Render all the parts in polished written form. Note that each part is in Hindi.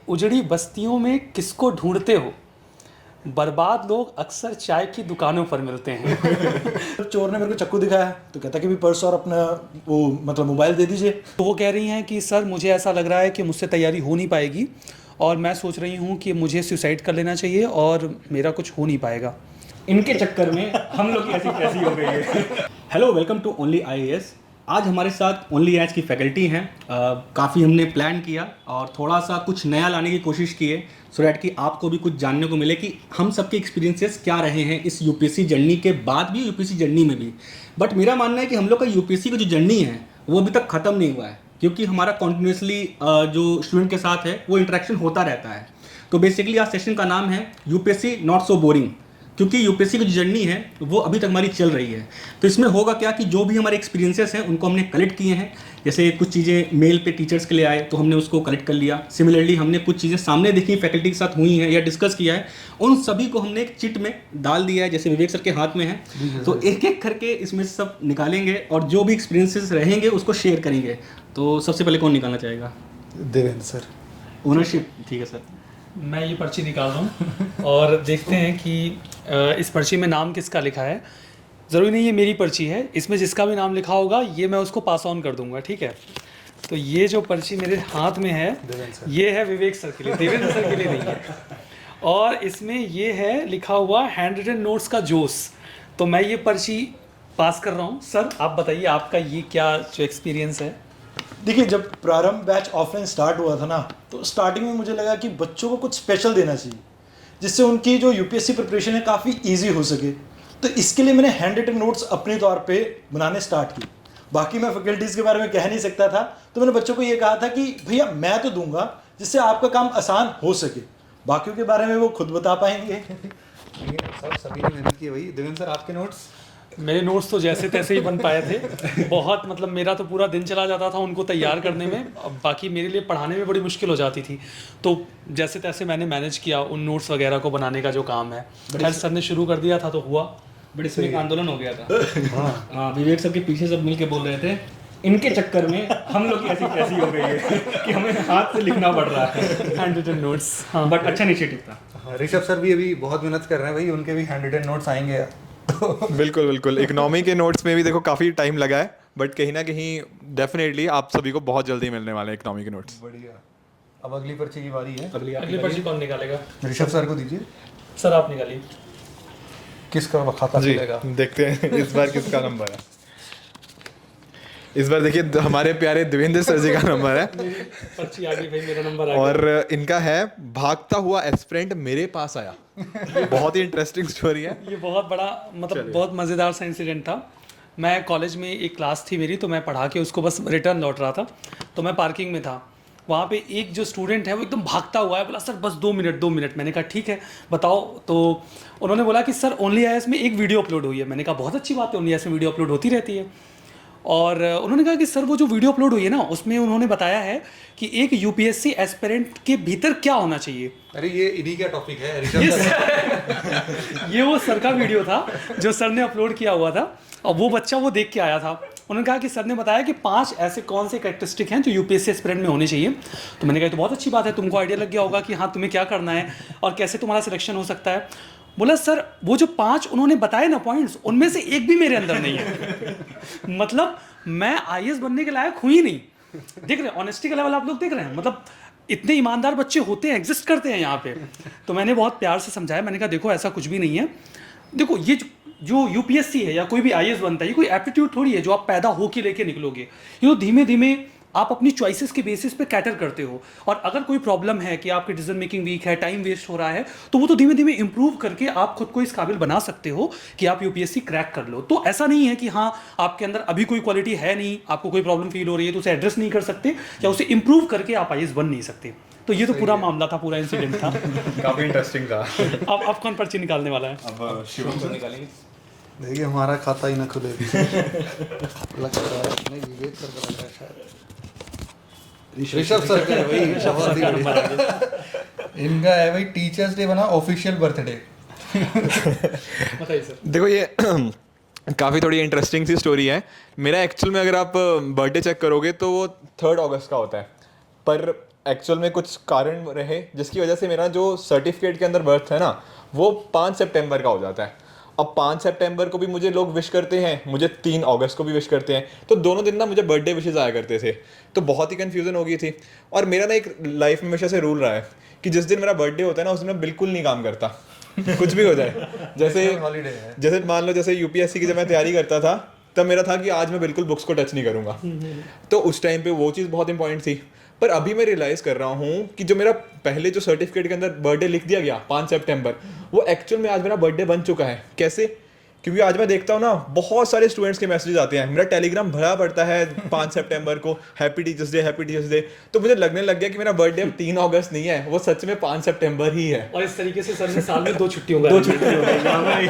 उजड़ी बस्तियों में किसको ढूंढते हो? बर्बाद लोग अक्सर चाय की दुकानों पर मिलते हैं। चोर ने मेरे को चाकू दिखाया तो कहता कि भी पर्स और अपना वो मतलब मोबाइल दे दीजिए। तो वो कह रही हैं कि सर मुझे ऐसा लग रहा है कि मुझसे तैयारी हो नहीं पाएगी और मैं सोच रही हूँ कि मुझे सुसाइड कर लेना चाहिए और मेरा कुछ हो नहीं पाएगा। इनके चक्कर में हम लोग की ऐसी कैसी हो गई है। Hello, welcome to only IAS. आज हमारे साथ ओनली आईएएस की फैकल्टी हैं। काफ़ी हमने प्लान किया और थोड़ा सा कुछ नया लाने की कोशिश की है सो डैट कि आपको भी कुछ जानने को मिले कि हम सबके एक्सपीरियंसेस क्या रहे हैं इस यूपीएससी जर्नी के बाद भी, यूपीएससी जर्नी में भी। बट मेरा मानना है कि हम लोग का यूपीएससी की जो जर्नी है वो अभी तक ख़त्म नहीं हुआ है, क्योंकि हमारा कॉन्टिन्यूसली जो स्टूडेंट के साथ है वो इंटरेक्शन होता रहता है। तो बेसिकली आज सेशन का नाम है यूपीएससी नॉट सो बोरिंग, क्योंकि यूपीएससी की जो जर्नी है वो अभी तक हमारी चल रही है। तो इसमें होगा क्या कि जो भी हमारे एक्सपीरियंसेस हैं उनको हमने कलेक्ट किए हैं। जैसे कुछ चीज़ें मेल पे टीचर्स के लिए आए तो हमने उसको कलेक्ट कर लिया। सिमिलरली हमने कुछ चीज़ें सामने देखी फैकल्टी के साथ हुई हैं या डिस्कस किया है, उन सभी को हमने एक चिट में डाल दिया है, जैसे विवेक सर के हाथ में है। तो एक एक करके इसमें से सब निकालेंगे और जो भी एक्सपीरियंसेस रहेंगे उसको शेयर करेंगे। तो सबसे पहले कौन निकालना चाहेगा? देवेंद्र सर। ओनरशिप, ठीक है सर। मैं ये पर्ची निकाल रहा हूँ और देखते हैं कि इस पर्ची में नाम किसका लिखा है। ज़रूरी नहीं ये मेरी पर्ची है, इसमें जिसका भी नाम लिखा होगा ये मैं उसको पास ऑन कर दूंगा, ठीक है। तो ये जो पर्ची मेरे हाथ में है ये है विवेक सर के लिए, देवेंद्र सर के लिए नहीं है। और इसमें ये है लिखा हुआ हैंड रिटन नोट्स का जोश। तो मैं ये पर्ची पास कर रहा हूँ। सर आप बताइए आपका ये क्या जो एक्सपीरियंस है? देखिए, जब प्रारंभ बैच ऑफलाइन स्टार्ट हुआ था ना, तो स्टार्टिंग में मुझे लगा कि बच्चों को कुछ स्पेशल देना चाहिए जिससे उनकी जो यूपीएससी प्रिपरेशन है काफ़ी इजी हो सके। तो इसके लिए मैंने हैंड रिटन नोट्स अपने तौर पे बनाने स्टार्ट की। बाकी मैं फैकल्टीज़ के बारे में कह नहीं सकता था, तो मैंने बच्चों को ये कहा था कि भैया मैं तो दूंगा जिससे आपका काम आसान हो सके, बाकियों के बारे में वो खुद बता पाएंगे। सब सभी ने मेहनत की भाई। देवेंद्र सर, आपके नोट्स? मेरे नोट्स तो जैसे तैसे ही बन पाए थे। बहुत मतलब मेरा तो पूरा दिन चला जाता था उनको तैयार करने में, बाकी मेरे लिए पढ़ाने में बड़ी मुश्किल हो जाती थी। तो जैसे तैसे मैंने मैनेज किया उन नोट्स वगैरह को बनाने का जो काम है। खैर सर ने शुरू कर दिया था तो हुआ। बट इसमें एक आंदोलन हो गया था। हाँ, विवेक सर के पीछे सब मिल के बोल रहे थे इनके चक्कर में हम लोग की ऐसी कैसी हो गई है कि हमें हाथ से लिखना पड़ रहा है हैंड रिटन नोट्स। हाँ, बट अच्छा इनिशिएटिव था। ऋषभ सर भी अभी बहुत मेहनत कर रहे हैं भाई, उनके भी हैंड रिटन नोट्स आएंगे। बिल्कुल बिल्कुल। इकोनॉमी के नोट्स में भी देखो काफ़ी टाइम लगा है, बट कहीं ना कहीं डेफिनेटली आप सभी को बहुत जल्दी मिलने वाले हैं इकोनॉमी के नोट्स। बढ़िया। अब अगली पर्ची की बारी है। अगली पर्ची कौन निकालेगा? ऋषभ सर को दीजिए। सर आप निकालिए। किसका खाता जी खुलेगा? देखते हैं इस बार किसका नंबर है। इस बार देखिए हमारे प्यारे देवेंद्र सर जी का नंबर है पर्ची आ गई भाई, मेरा नंबर आ गया। और इनका है भागता हुआ एस्पिरेंट मेरे पास आया। बहुत ही इंटरेस्टिंग स्टोरी है। ये बहुत बड़ा मतलब बहुत मज़ेदार सा इंसिडेंट था। मैं कॉलेज में एक क्लास थी मेरी, तो मैं पढ़ा के उसको बस रिटर्न लौट रहा था। तो मैं पार्किंग में था, वहाँ पे एक जो स्टूडेंट है वो एकदम भागता हुआ है, बोला सर बस 2 मिनट। मैंने कहा ठीक है बताओ। तो उन्होंने बोला कि सर ओनली आईएएस में एक वीडियो अपलोड हुई है। मैंने कहा बहुत अच्छी बात है, ओनली आईएएस में वीडियो अपलोड होती रहती है। और उन्होंने कहा कि सर वो जो वीडियो अपलोड हुई है ना, उसमें उन्होंने बताया है कि एक यूपीएससी एस्पिरेंट के भीतर क्या होना चाहिए। अरे ये इन्हीं का टॉपिक है ऋषभ सर। ये वो सर का वीडियो था जो सर ने अपलोड किया हुआ था और वो बच्चा वो देख के आया था। उन्होंने कहा कि सर ने बताया कि 5 ऐसे कौन से कैरेक्टरिस्टिक हैं जो यूपीएससी एस्पिरेंट में होने चाहिए। तो मैंने कहा तो बहुत अच्छी बात है, तुमको आइडिया लग गया होगा कि हाँ तुम्हें क्या करना है और कैसे तुम्हारा सिलेक्शन हो सकता है। बोला सर वो जो 5 उन्होंने बताए ना पॉइंट्स, उनमें से एक भी मेरे अंदर नहीं है। मतलब मैं आईएएस बनने के लायक हुई नहीं। देख रहे हैं ऑनेस्टी का लेवल आप लोग देख रहे हैं, मतलब इतने ईमानदार बच्चे होते हैं, एग्जिस्ट करते हैं यहाँ पे। तो मैंने बहुत प्यार से समझाया, मैंने कहा देखो ऐसा कुछ भी नहीं है। देखो ये जो यूपीएससी है या कोई भी आईएएस बनता है, ये कोई एप्टीट्यूड थोड़ी है जो आप पैदा होके लेके निकलोगे। ये तो धीमे धीमे आप अपनी चॉइसेस के बेसिस पे कैटर करते हो। और अगर कोई प्रॉब्लम है कि आपकी डिसीजन मेकिंग वीक है, टाइम वेस्ट हो रहा है, तो वो तो धीमे धीमे इंप्रूव करके आप खुद को इस काबिल बना सकते हो कि आप यूपीएससी क्रैक कर लो। तो ऐसा नहीं है कि हाँ आपके अंदर अभी कोई क्वालिटी है नहीं, आपको कोई प्रॉब्लम फील हो रही है तो उसे एड्रेस नहीं कर सकते या उसे इंप्रूव करके आप आईएएस बन नहीं सकते। तो ये तो पूरा मामला था, पूरा इंसिडेंट था। काफी इंटरेस्टिंग था। अब कौन पर्ची निकालने वाला है? अब शिवम सर निकालेंगे। देखिए हमारा खाता ही ना खुले। लग रहा है नहीं, विवेक सर का लग रहा है शायद। ऋषभ सर का है भाई। बहुत ही बढ़िया। इनका है भाई टीचर्स डे बना ऑफिशियल बर्थडे। बताइए सर। देखो ये काफ़ी थोड़ी इंटरेस्टिंग सी स्टोरी है। मेरा एक्चुअल में अगर आप बर्थडे चेक करोगे तो वो 3 अगस्त का होता है, पर एक्चुअल में कुछ कारण रहे जिसकी वजह से मेरा जो सर्टिफिकेट के अंदर बर्थ है ना वो 5 सितंबर का हो जाता है। अब 5 सितंबर को भी मुझे लोग विश करते हैं, मुझे 3 अगस्त को भी विश करते हैं, तो दोनों दिन ना मुझे बर्थडे विशेज़ आया करते थे, तो बहुत ही कन्फ्यूज़न हो गई थी। और मेरा ना एक लाइफ में हमेशा से रूल रहा है कि जिस दिन मेरा बर्थडे होता है ना उस दिन मैं बिल्कुल नहीं काम करता कुछ भी हो जाए। जैसे मान लो जैसे यूपीएससी की जब मैं तैयारी करता था तब मेरा था कि आज मैं बिल्कुल बुक्स को टच नहीं करूँगा, तो उस टाइम पे वो चीज़ बहुत इंपॉर्टेंट थी। पर अभी मैं रियलाइज़ कर रहा हूँ कि जो मेरा पहले जो सर्टिफिकेट के अंदर बर्थडे लिख दिया गया 5 सितंबर, वो एक्चुअल में आज मेरा बर्थडे बन चुका है। कैसे? क्योंकि आज मैं देखता हूँ ना बहुत सारे स्टूडेंट्स के मैसेजेस आते हैं, मेरा टेलीग्राम भरा पड़ता है 5 सितंबर को happy teachers day happy teachers day, तो मुझे लगने लग गया कि मेरा बर्थडे अब 3 अगस्त नहीं है, वो सच में 5 सितंबर ही है। और इस तरीके से सर ने साल में 2 छुट्टी होगा, 2 छुट्टी होगी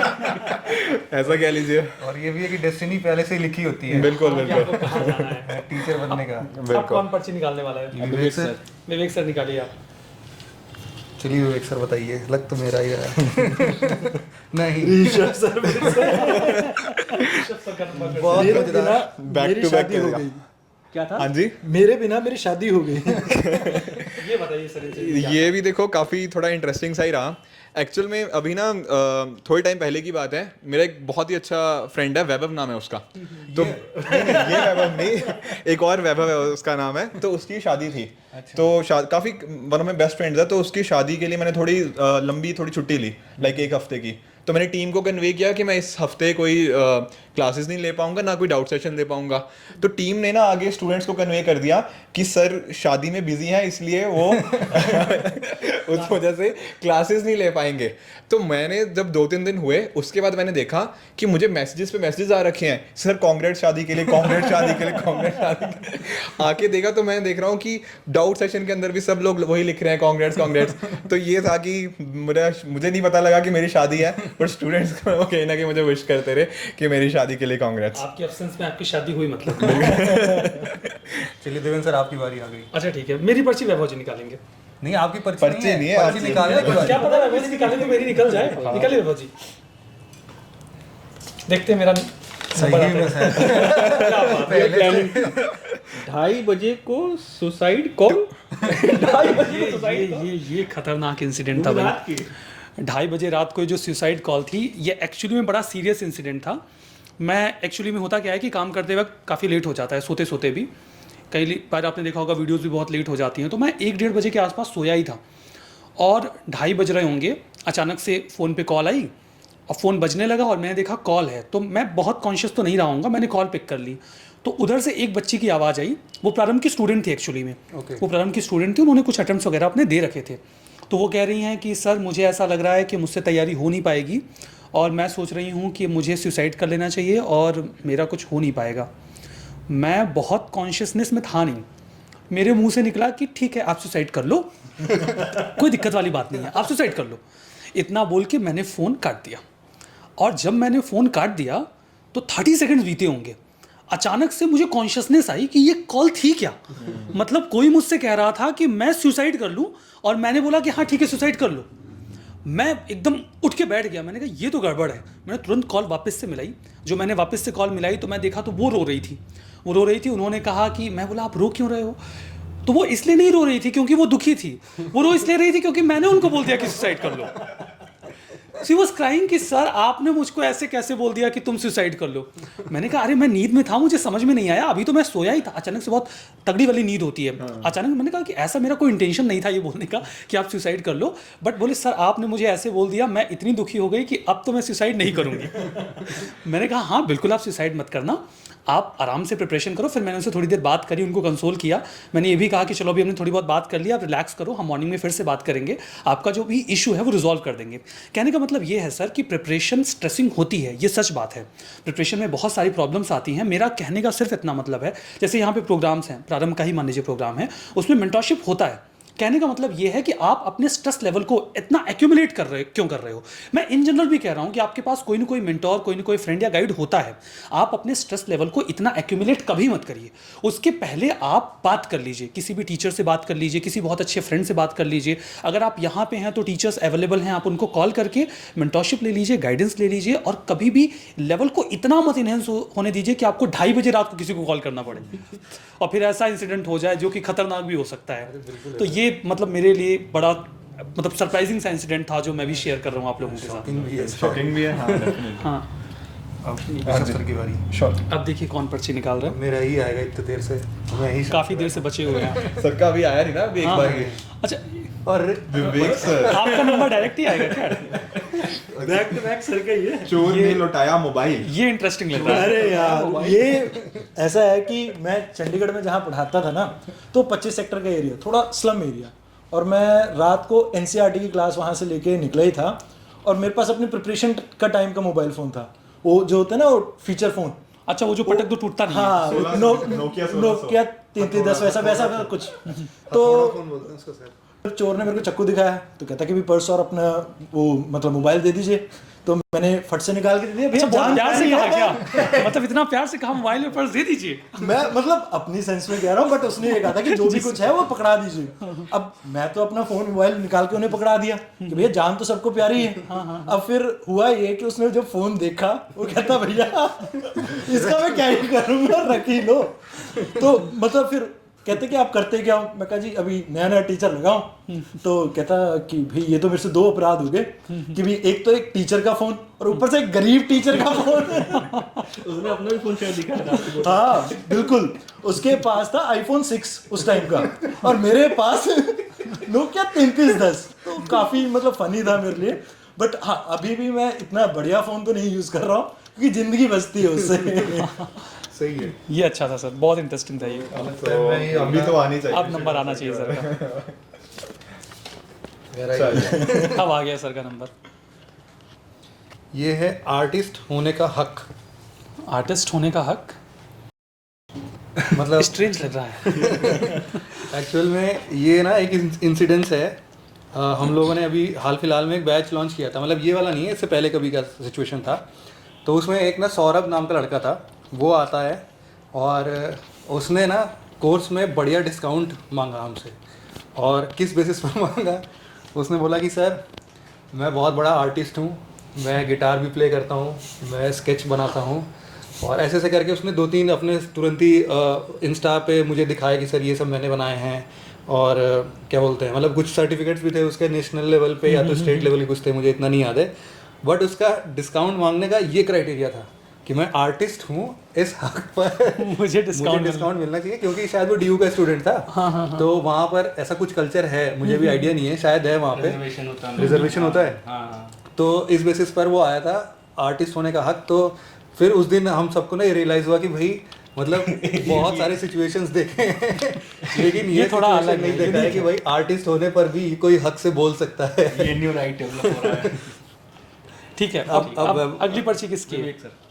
ऐसा कह लीजिए। और ये भी है कि डेस्टिनी पहले से ही लिखी होती है बिल्कुल बिल्कुल कहाँ जाना है। टीचर बनने का। अब कौन पर्ची निकालने वाला है? विवेक सर निकालिए आप। चलिए विवेक सर बताइए, लग तो मेरा ही रहा है। नहीं ऋषभ सर बहुत मेरे मजेदार। बिना Back मेरी to back शादी हो करेगा। गई। क्या था? हाँ जी, मेरे बिना मेरी शादी हो गई। ये बताइए सर इनसे। ये भी देखो काफ़ी थोड़ा इंटरेस्टिंग सा ही रहा। एक्चुअल में अभी ना थोड़े टाइम पहले की बात है, मेरा एक बहुत ही अच्छा फ्रेंड है, वैभव नाम है उसका। तो ये वैभव नहीं, एक और वैभव है उसका नाम है, तो उसकी शादी थी। तो काफ़ी one of my best friends है, तो उसकी शादी के लिए मैंने थोड़ी लंबी थोड़ी छुट्टी ली, लाइक 1 हफ्ते की। तो मैंने टीम को कन्वे किया कि मैं इस हफ्ते कोई क्लासेस नहीं ले पाऊंगा, ना कोई डाउट सेशन ले पाऊंगा। तो टीम ने ना आगे स्टूडेंट्स को कन्वे कर दिया कि सर शादी में बिजी हैं इसलिए वो उस वजह से क्लासेस नहीं ले पाएंगे। तो मैंने जब 2-3 दिन हुए उसके बाद मैंने देखा कि मुझे मैसेजेस पे मैसेजेस आ रखे हैं, सर कांग्रेट शादी के लिए, कांग्रेट शादी के लिए, कांग्रेट शादी के लिए। आके देखा तो मैं देख रहा हूँ कि डाउट सेशन के अंदर भी सब लोग वही लिख रहे हैं, कांग्रेट्स कांग्रेट्स। तो ये था कि मुझे नहीं पता लगा कि मेरी शादी है, पर स्टूडेंट्स को कहीं ना कहीं मुझे विश करते रहे कि मेरी शादी के लिए कांग्रेट्स। आपके एब्सेंस में आपकी शादी हुई मतलब। चलिए देवेंद्र सर आपकी बारी आ गई। अच्छा ठीक है, मेरी पर्ची वैभव जी निकालेंगे। नहीं आपकी पर्ची नहीं है, पर्ची निकालने की बारी। क्या पता वैभव जी निकाले तो मेरी निकल जाए। निकालिए वैभव जी, देखते हैं मेरा सही में सर। क्या बात है। 2:30 बजे को सुसाइड कॉल। 2:30 बजे ये खतरनाक इंसिडेंट था भाई। रात की 2:30 बजे रात को जो सुसाइड कॉल थी, ये एक्चुअली में बड़ा सीरियस इंसिडेंट था। मैं एक्चुअली में होता क्या है कि काम करते वक्त काफ़ी लेट हो जाता है, सोते सोते भी कई बार आपने देखा होगा वीडियोस भी बहुत लेट हो जाती हैं। तो मैं 1-1:30 बजे के आसपास सोया ही था और 2:30 बज रहे होंगे, अचानक से फ़ोन पे कॉल आई और फ़ोन बजने लगा और मैंने देखा कॉल है। तो मैं बहुत कॉन्शियस तो नहीं रहा हूँगा, मैंने कॉल पिक कर ली। तो उधर से एक बच्ची की आवाज़ आई, वो प्रारंभ की स्टूडेंट थी एक्चुअली में। वो प्रारंभ की स्टूडेंट थी, उन्होंने कुछ अटेम्प्ट्स वगैरह अपने दे रखे थे। तो वो कह रही हैं कि सर मुझे ऐसा लग रहा है कि मुझसे तैयारी हो नहीं पाएगी और मैं सोच रही हूँ कि मुझे सुसाइड कर लेना चाहिए और मेरा कुछ हो नहीं पाएगा। मैं बहुत कॉन्शियसनेस में था नहीं, मेरे मुंह से निकला कि ठीक है आप सुसाइड कर लो, कोई दिक्कत वाली बात नहीं है, आप सुसाइड कर लो। इतना बोल के मैंने फ़ोन काट दिया। और जब मैंने फ़ोन काट दिया तो 30 सेकंड्स बीते होंगे, अचानक से मुझे कॉन्शियसनेस आई कि ये कॉल थी क्या। मतलब कोई मुझसे कह रहा था कि मैं सुसाइड कर लूँ और मैंने बोला कि हाँ ठीक है सुसाइड कर लो। मैं एकदम उठ के बैठ गया, मैंने कहा ये तो गड़बड़ है। मैंने तुरंत कॉल वापस से मिलाई। जो मैंने वापस से कॉल मिलाई तो मैं देखा तो वो रो रही थी। उन्होंने कहा कि, मैं बोला आप रो क्यों रहे हो? तो वो इसलिए नहीं रो रही थी क्योंकि वो दुखी थी, वो रो इसलिए रही थी क्योंकि मैंने उनको बोल दिया कि सुसाइड कर लो। शी वॉज क्राइंग कि सर आपने मुझको ऐसे कैसे बोल दिया कि तुम सुसाइड कर लो। मैंने कहा अरे मैं नींद में था, मुझे समझ में नहीं आया, अभी तो मैं सोया ही था। अचानक से बहुत तगड़ी वाली नींद होती है। अचानक मैंने कहा कि ऐसा मेरा कोई इंटेंशन नहीं था ये बोलने का कि आप सुसाइड कर लो, बट बोले सर आपने मुझे ऐसे बोल दिया, मैं इतनी दुखी हो गई कि अब तो मैं सुसाइड नहीं करूँगी। मैंने कहा हाँ बिल्कुल आप सुसाइड मत करना, आप आराम से प्रिपरेशन करो। फिर मैंने उनसे थोड़ी देर बात करी, उनको कंसोल किया। मैंने ये भी कहा कि चलो अभी हमने थोड़ी बहुत बात कर लिया, आप रिलैक्स करो, हम मॉर्निंग में फिर से बात करेंगे, आपका जो भी इशू है वो रिजॉल्व कर देंगे। कहने का मतलब ये है सर कि प्रिपरेशन स्ट्रेसिंग होती है, ये सच बात है। प्रिपरेशन में बहुत सारी प्रॉब्लम्स आती हैं। मेरा कहने का सिर्फ इतना मतलब है, जैसे यहाँ पे प्रोग्राम्स हैं, प्रारंभ का ही मान लीजिए प्रोग्राम है, उसमें मेंटरशिप होता है, कहने का मतलब ये है कि आप अपने स्ट्रेस लेवल को इतना एक्यूमुलेट क्यों कर रहे हो। मैं इन जनरल भी कह रहा हूँ कि आपके पास कोई ना कोई मेंटोर, कोई ना कोई फ्रेंड या गाइड होता है, आप अपने स्ट्रेस लेवल को इतना एक्यूमुलेट कभी मत करिए। उसके पहले आप बात कर लीजिए, किसी भी टीचर से बात कर लीजिए, किसी बहुत अच्छे फ्रेंड से बात कर लीजिए। अगर आप यहाँ पे हैं तो टीचर्स अवेलेबल हैं, आप उनको कॉल करके मेंटोरशिप ले लीजिए, गाइडेंस ले लीजिए, और कभी भी लेवल को इतना मत इनहेंस होने दीजिए कि आपको 2:30 बजे रात को किसी को कॉल करना पड़े और फिर ऐसा इंसिडेंट हो जाए जो कि खतरनाक भी हो सकता है। तो ये मतलब मेरे लिए बड़ा मतलब सरप्राइजिंग सा इंसिडेंट था जो मैं भी शेयर कर रहा हूँ आप लोगों के साथ। शॉकिंग भी है हाँ definitely। हाँ, अब सर की बारी। श्योर अब देखिए कौन पर्ची निकाल रहा है। मेरा ही आएगा इतनी देर से, मैं ही काफ़ी देर से बचे हुए हैं। सर का अभी आया नहीं ना अभी एक हाँ, बार ही। अच्छा, और विवेक सर आपका नंबर डायरेक्ट ही आएगा क्या? बैक टू बैक सर का ये चोर ने लौटाया मोबाइल। ये इंटरेस्टिंग लग रहा है। अरे यार ये ऐसा है कि मैं चंडीगढ़ में जहाँ पढ़ाता था ना, तो 25 सेक्टर का एरिया, थोड़ा स्लम एरिया, और मैं रात को एनसीईआरटी की क्लास वहाँ से लेके निकला ही था, और मेरे पास अपनी प्रिपरेशन का टाइम का मोबाइल फ़ोन था, वो जो होता है ना वो फीचर फ़ोन। अच्छा, वो जो पटक दो टूटता नहीं है। हाँ, 1600 नोकिया 3310 वैसा कुछ। तो फोन बोलते हैं उसको सर। चोर ने मेरे को चक्कू दिखाया, तो कहता कि भी पर्स और अपना वो मतलब मोबाइल दे दीजिए। तो मैंने फट से निकाल के दे दिया। भैया अच्छा, बहुत जान प्यार से नहीं कहा है क्या? मतलब इतना प्यार से कहा मोबाइल में पर्स दे दीजिए। मैं मतलब अपनी सेंस में कह रहा हूँ, बट उसने ये कहा था कि जो भी कुछ है वो पकड़ा दीजिए। अब मैं तो अपना फोन मोबाइल निकाल के उन्हें पकड़ा दिया कि भैया जान तो सबको प्यारी है। अब फिर हुआ ये कि उसने जब फोन देखा, वो कहता भैया इसका मैं क्या ही करूँगा, रख ही लो। तो मतलब फिर कहते कि आप करते क्या हो? मैं कहा जी अभी नया नया टीचर लगा हूँ। तो कहता कि भाई ये तो मेरे से 2 अपराध हो गए कि भाई एक तो एक टीचर का फोन और ऊपर से एक गरीब टीचर का फोन। उसने अपना भी फोन शायद दिखाया। हाँ बिल्कुल, उसके पास था आईफोन 6 उस टाइम का, और मेरे पास नोकिया 3310। तो काफ़ी मतलब फनी था मेरे लिए। बट हाँ, अभी भी मैं इतना बढ़िया फ़ोन तो नहीं यूज़ कर रहा हूँ क्योंकि ज़िंदगी बचती है उससे। सही है। ये अच्छा था सर, बहुत इंटरेस्टिंग था ये। तो अभी तो आनी चाहिए। अब नंबर आना चाहिए सर का। मेरा ही अब आ गया सर का नंबर। ये है आर्टिस्ट होने का हक। आर्टिस्ट होने का हक मतलब स्ट्रेंज लग रहा है। एक्चुअल में ये ना एक इंसिडेंस है। हम लोगों ने अभी हाल फिलहाल में एक बैच लॉन्च किया था, मतलब ये वाला नहीं है, इससे पहले कभी का सिचुएशन था। तो उसमें एक ना सौरभ नाम का लड़का था, वो आता है और उसने ना कोर्स में बढ़िया डिस्काउंट मांगा हमसे। और किस बेसिस पर मांगा? उसने बोला कि सर मैं बहुत बड़ा आर्टिस्ट हूँ, मैं गिटार भी प्ले करता हूँ, मैं स्केच बनाता हूँ, और ऐसे ऐसे करके उसने 2-3 अपने तुरंत ही इंस्टा पे मुझे दिखाया कि सर ये सब मैंने बनाए हैं। और क्या बोलते हैं, मतलब कुछ सर्टिफिकेट्स भी थे उसके नेशनल लेवल पे या तो स्टेट लेवल के कुछ थे, मुझे इतना नहीं याद है। बट उसका डिस्काउंट मांगने का ये क्राइटेरिया था कि मैं आर्टिस्ट हूँ, इस हक पर मुझे डिस्काउंट मिलना चाहिए, क्योंकि शायद वो DU का स्टूडेंट था। तो वहाँ पर ऐसा कुछ कल्चर है, मुझे भी आइडिया नहीं है, शायद है वहाँ पे रिजर्वेशन होता है। तो इस बेसिस पर वो आया था, आर्टिस्ट होने का हक। तो फिर उस दिन हम सबको ना ये रियलाइज़ हुआ कि भाई मतलब बहुत सारे सिचुएशंस देखे हैं, लेकिन ये थोड़ा अलग नहीं देखा है कि भाई आर्टिस्ट होने पर भी कोई हक से बोल सकता है। ये न्यू राइट डेवलप हो रहा है। ठीक है। अब अगली पर्ची किसकी है? सर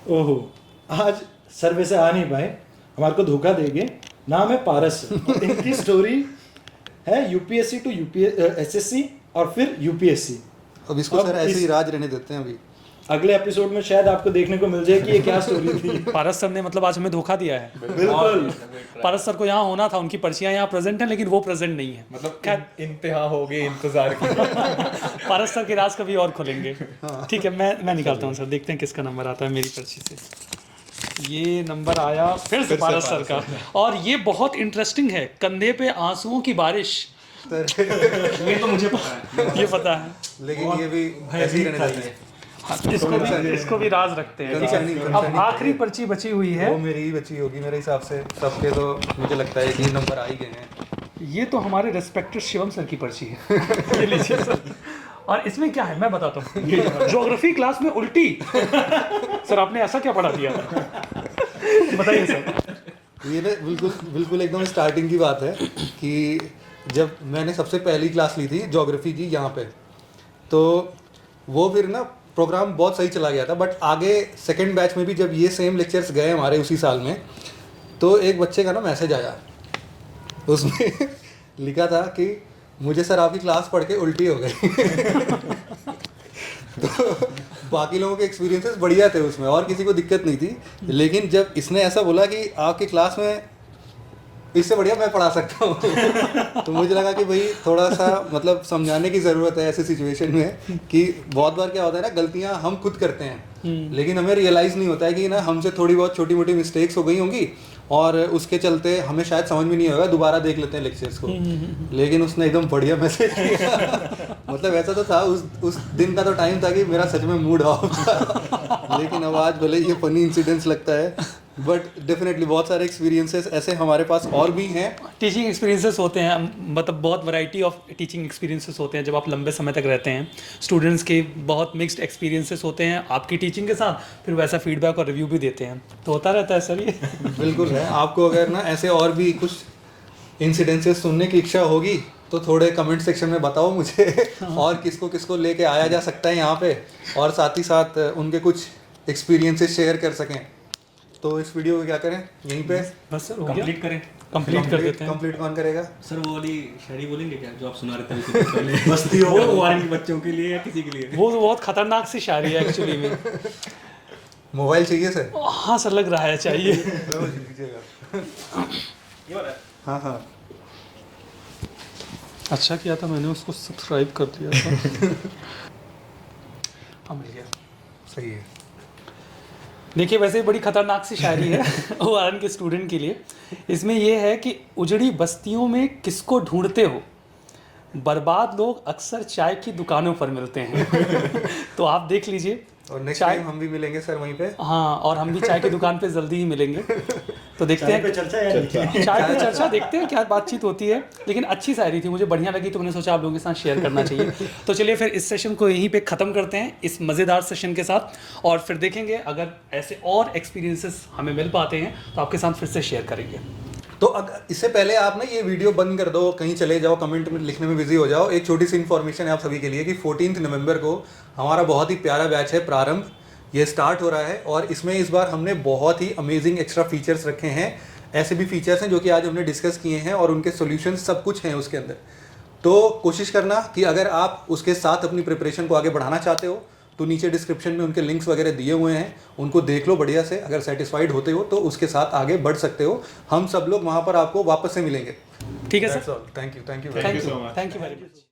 ओहो, आज सर वैसे आ नहीं पाए, हमारे को धोखा देंगे। नाम है पारस, इनकी स्टोरी है UPSC टू SSC और फिर UPSC। अब इसको अब सर ऐसे इस- ही राज रहने देते हैं अभी। अगले एपिसोड में शायद आपको देखने को मिल जाए कि ये क्या स्टोरी थी। पारस सर ने मतलब आज हमें धोखा दिया है। बिल्कुल। पारस सर को यहाँ होना था, उनकी पर्चियाँ यहाँ प्रेजेंट हैं लेकिन वो प्रेजेंट नहीं है। मतलब इंतहा हो गई इंतजार की। पारस सर के राज कभी और खोलेंगे। ठीक है, मैं निकालता हूँ सर, देखते हैं किसका नंबर आता है मेरी पर्ची से। ये नंबर आया फिर से पारस सर का, और ये बहुत इंटरेस्टिंग है। कंधे पे आंसुओं की बारिश। ये तो मुझे पता है। ये पता है। लेकिन ये भी ऐसे ही रहने देते हैं। हाँ, इसको भी राज रखते हैं। ठीक कंसर्निंग, है, अब कंसर्निंग। आखिरी पर्ची बची हुई है। वो मेरी ही बची होगी मेरे हिसाब से, सबके तो मुझे लगता है कि नंबर आ ही गए हैं। ये तो हमारे रेस्पेक्टेड शिवम सर की पर्ची है। ये लीजिए सर। और इसमें क्या है मैं बताता हूँ। ज्योग्राफी क्लास में उल्टी। सर आपने ऐसा क्या पढ़ा दिया था? बताइए सर। ये ना बिल्कुल बिल्कुल एकदम स्टार्टिंग की बात है कि जब मैंने सबसे पहली क्लास ली थी ज्योग्राफी की यहाँ पे, तो वो फिर ना प्रोग्राम बहुत सही चला गया था। बट आगे सेकंड बैच में भी जब ये सेम लेक्चर्स गए हमारे उसी साल में, तो एक बच्चे का ना मैसेज आया, उसमें लिखा था कि मुझे सर आपकी क्लास पढ़ के उल्टी हो गई। तो बाकी लोगों के एक्सपीरियंसेस बढ़िया थे उसमें और किसी को दिक्कत नहीं थी, लेकिन जब इसने ऐसा बोला कि आपकी क्लास में इससे बढ़िया मैं पढ़ा सकता हूँ तो मुझे लगा कि भाई थोड़ा सा मतलब समझाने की ज़रूरत है ऐसे सिचुएशन में कि बहुत बार क्या होता है ना, गलतियाँ हम खुद करते हैं लेकिन हमें रियलाइज़ नहीं होता है कि ना हमसे थोड़ी बहुत छोटी मोटी मिस्टेक्स हो गई होंगी और उसके चलते हमें शायद समझ में नहीं होगा, दोबारा देख लेते हैं लेक्चर्स को। लेकिन उसने एकदम बढ़िया मैसेज किया। मतलब ऐसा तो था उस दिन का तो टाइम था कि मेरा सच में मूड ऑफ था। लेकिन अब आज भले ये फनी इंसिडेंट्स लगता है, बट डेफिनेटली बहुत सारे एक्सपीरियंसेस ऐसे हमारे पास और भी हैं। टीचिंग एक्सपीरियंसेस होते हैं, मतलब बहुत वैरायटी ऑफ टीचिंग एक्सपीरियंसेस होते हैं जब आप लंबे समय तक रहते हैं। स्टूडेंट्स के बहुत मिक्स्ड एक्सपीरियंसेस होते हैं आपकी टीचिंग के साथ, फिर वैसा फीडबैक और रिव्यू भी देते हैं, तो होता रहता है सर ये। बिल्कुल है। आपको अगर ना ऐसे और भी कुछ इंसिडेंसेस सुनने की इच्छा होगी तो थोड़े कमेंट सेक्शन में बताओ मुझे और किसको किसको लेके आया जा सकता है यहाँ पे, और साथ ही साथ उनके कुछ एक्सपीरियंसेस शेयर कर सकें। तो इस वीडियो को क्या करें, यहीं पे बस सर कंप्लीट करें। कंप्लीट कर देते हैं। कंप्लीट कौन करेगा? सर वो वाली शायरी बोलेंगे क्या जो आप सुना रहे थे उससे पहले? बस्तियों वो वारंटी बच्चों के लिए या किसी के लिए? वो बहुत खतरनाक सी शायरी है एक्चुअली में। मोबाइल चाहिए सर? हाँ सर, लग रहा है चाहिए। हाँ हाँ, अच्छा किया था मैंने उसको सब्सक्राइब कर दिया था। हाँ, मिल गया। सही है। देखिए वैसे ही बड़ी खतरनाक सी शायरी है वो आरन के स्टूडेंट के लिए। इसमें यह है कि उजड़ी बस्तियों में किसको ढूंढते हो, बर्बाद लोग अक्सर चाय की दुकानों पर मिलते हैं। तो आप देख लीजिए। और नेक्स्ट चाय- टाइम हम भी मिलेंगे सर वहीं पे। हाँ, और हम भी चाय की दुकान पे जल्दी ही मिलेंगे। तो देखते हैं चाय पे चर्चा, देखते हैं क्या बातचीत होती है। लेकिन अच्छी शायरी थी, मुझे बढ़िया लगी, तो मैंने सोचा आप लोगों के साथ शेयर करना चाहिए। तो चलिए फिर इस सेशन को यहीं पे ख़त्म करते हैं, इस मज़ेदार सेशन के साथ, और फिर देखेंगे अगर ऐसे और एक्सपीरियंसेस हमें मिल पाते हैं तो आपके साथ फिर से शेयर करेंगे। तो अगर इससे पहले आप ना ये वीडियो बंद कर दो, कहीं चले जाओ, कमेंट में लिखने में बिजी हो जाओ, एक छोटी सी इन्फॉर्मेशन है आप सभी के लिए कि 14 नवंबर को हमारा बहुत ही प्यारा बैच है प्रारंभ, ये स्टार्ट हो रहा है। और इसमें इस बार हमने बहुत ही अमेजिंग एक्स्ट्रा फीचर्स रखे हैं। ऐसे भी फीचर्स हैं जो कि आज हमने डिस्कस किए हैं और उनके सॉल्यूशन सब कुछ हैं उसके अंदर। तो कोशिश करना कि अगर आप उसके साथ अपनी प्रिपरेशन को आगे बढ़ाना चाहते हो तो नीचे डिस्क्रिप्शन में उनके लिंक्स वगैरह दिए हुए हैं, उनको देख लो बढ़िया से। अगर सेटिस्फाइड होते हो तो उसके साथ आगे बढ़ सकते हो। हम सब लोग वहाँ पर आपको वापस से मिलेंगे। ठीक है sir, thank you thank you very much.